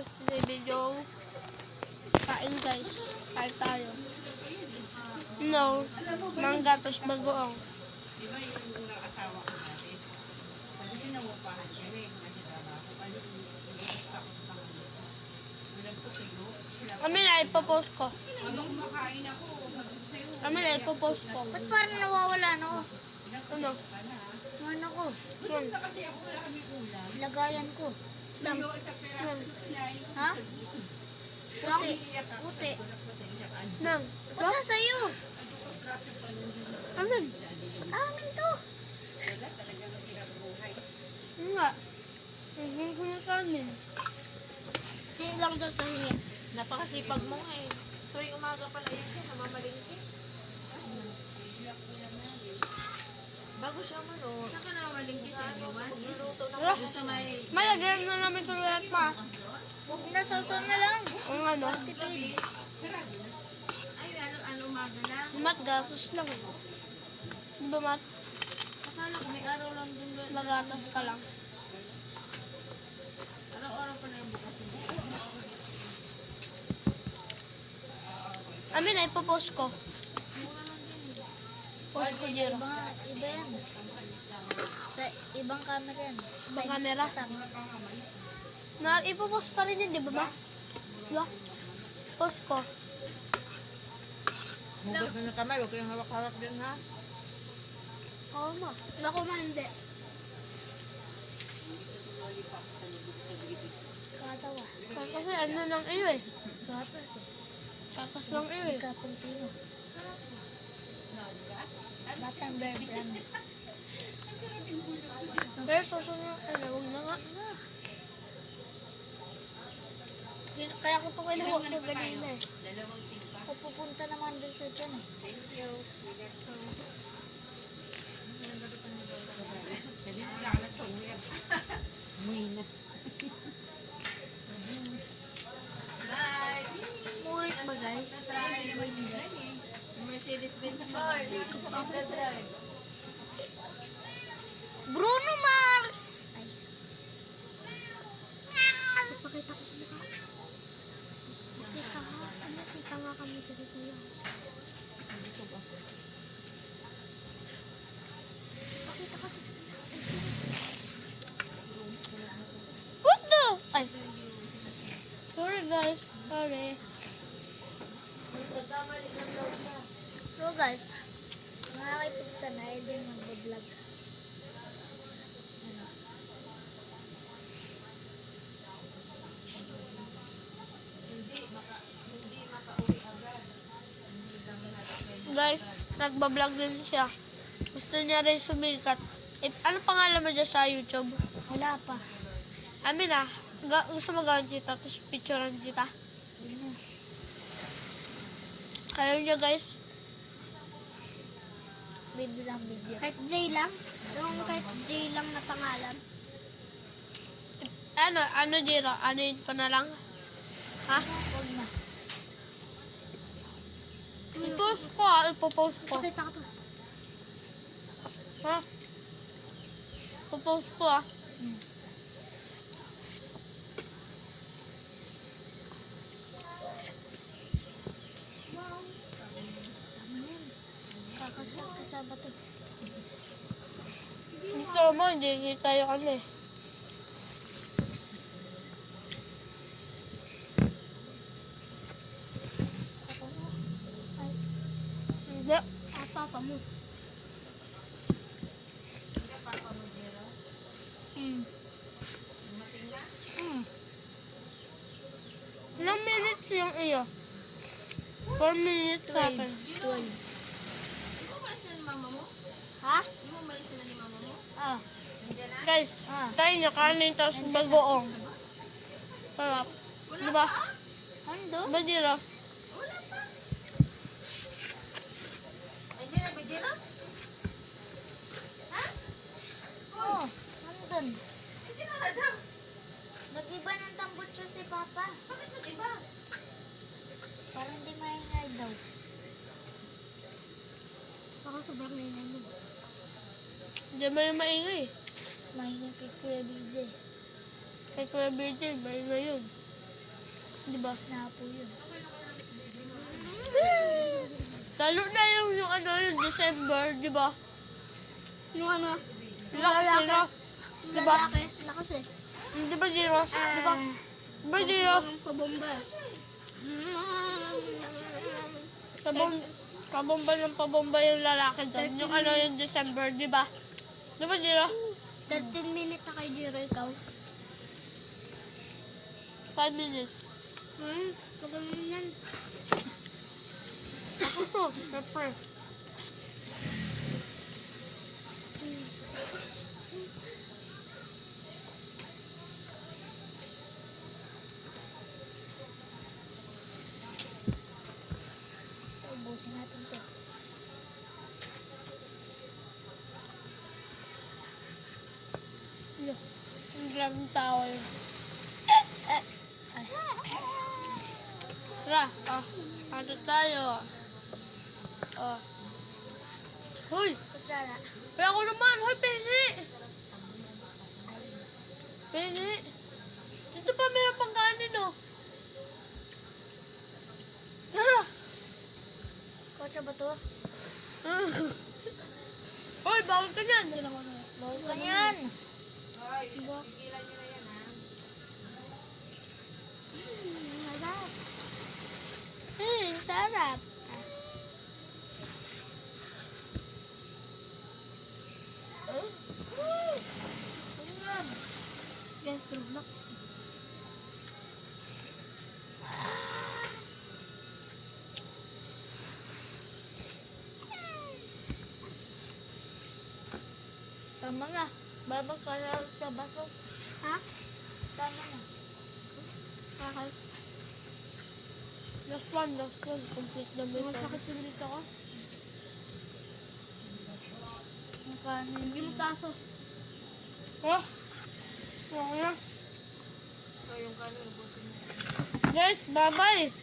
tapos sa video. Kain guys. Kain tayo. No. Mangga tapos bagoong. Kami na ipopost ko. Kami na ipopost ko. Ba't parang nawawala na ako? Ano? Ano ko? Yan. Lagayan ko. Yan. Ha? Puti. Puti. Yan. Punta sa'yo. Amin. Amin to. Ano nga? Hindi ko na kanin. Hindi lang daw sa hingin. Napakasipag mo nga eh. Tuwing umaga pala yan siya, namamalingki. Bago siya man o. Saan ka namamalingki sa iwan? Luluto na Wala. ko sa may... Malagyan na namin ito lahat pa. Huwag na sausaw na lang. Ang ano? Tipid. Ay, ano umaga lang. Mat, gatos lang. Di ba, Mat? Akala ko may araw lang dun doon. Magatas ka lang. Araw-araw pa na yung bukas niya. Amin na ipopost ko. Post ko, Jero. Iba yan. Sa ibang camera yan. Ibang camera? Na, ipopost pa rin yun, di ba ba? Diba? Post ko. Hugot na kamay, huwag kayong hawak-hawak din ha. Oo ma. Wala ko man hindi. Katawa. Kasi ano lang iyo eh. Gatas eh. Kakas lang iyo eh. Kapantino. Batang bear brand. Pero susunod na, huwag na nga. Kaya ko ito kinuha ko ganina eh. O pupunta naman din sa dyan eh. Muina. Mulit ba guys? Mercedes-Benz mo. Drive. Bruno Mars! Ay. Ipakita ko sa mukha. Nakita nga kami sa kuya. Pakita ka dito. What the? Ay. Sorry guys. Sorry. So guys, makakipagsa na din mag-vlog. Guys, nagbablog din siya. Gusto niya rin sumikat. Ano pangalan mo dyan sa YouTube? Wala pa. Amin ah. Gusto mo gawin kita, tapos picturean kita. Ayaw niya guys. Video lang video. Kahit J lang? Yung kahit J lang na pangalan. Ano Jiro? Ano yun ko na lang? Ha? Huwag na. Ipopost ko ah. Ipopost ko. Pakita ka pa. Ha? Ipopost ko ah. Kakasakit ka sa bato. Ito mo, hindi tayo ano eh. Papa mo. Ay, Hindi. papa mo. Ilang minutes yung iyo? 1 minute sa akin. 12. Di mo malis na ni mama mo? Ha? Di mo malis na ni mama mo? Ah. Guys, tayo niya kanin tapos bagoong. Sarap. Diba? Ano? Diba Jiro? Wala pa. Andiyan na ba dyan? Ha? Oh, nandun. Andiyan na Adam. Nag-iba ng tambot siya si Papa. Bakit nag-iba? Parang hindi maingay daw. Baka sobrang maingay mo. Hindi mo yung maingay. Maingay kay Kuya BJ. Kay Kuya BJ, maingay yun. Di ba? Napo yun. Lalo na yung ano, yung December, di ba? Yung ano? Lakas nila. Di ba? Lalaki. Lakas eh. Di ba, di ba? Di ba? Di ba, di ba? Ang pabomba. Pabomba ng pabomba yung lalaki dyan. Yung ano, yung December, di ba? Di ba, di ba? 13 minutes na kay Jiro ikaw. 5 minutes. Kapag yan. Ako to, pepper. Ubusin natin to. Ang grabing tao yun. Tara, ano tayo? Hoy! Kutsara. Kaya ako naman! Hoy, Penny! Penny! Dito pa meron pang kanin, oh. Tara! Kutsa ba to? Hoy, bawal ka niyan! Bawal ka yan. Hoy, tigilan nyo na yan, ha? Sarap. Sarap. Guys, Roblox. Tama na. Babag ka na sa bato. Ha? Tama na. Okay. Last one. Complete na may Masakit yung dito ko. Hindi mo taso. Ha? Okay na. So, yung kanin, ubusin mo. Guys, bye-bye!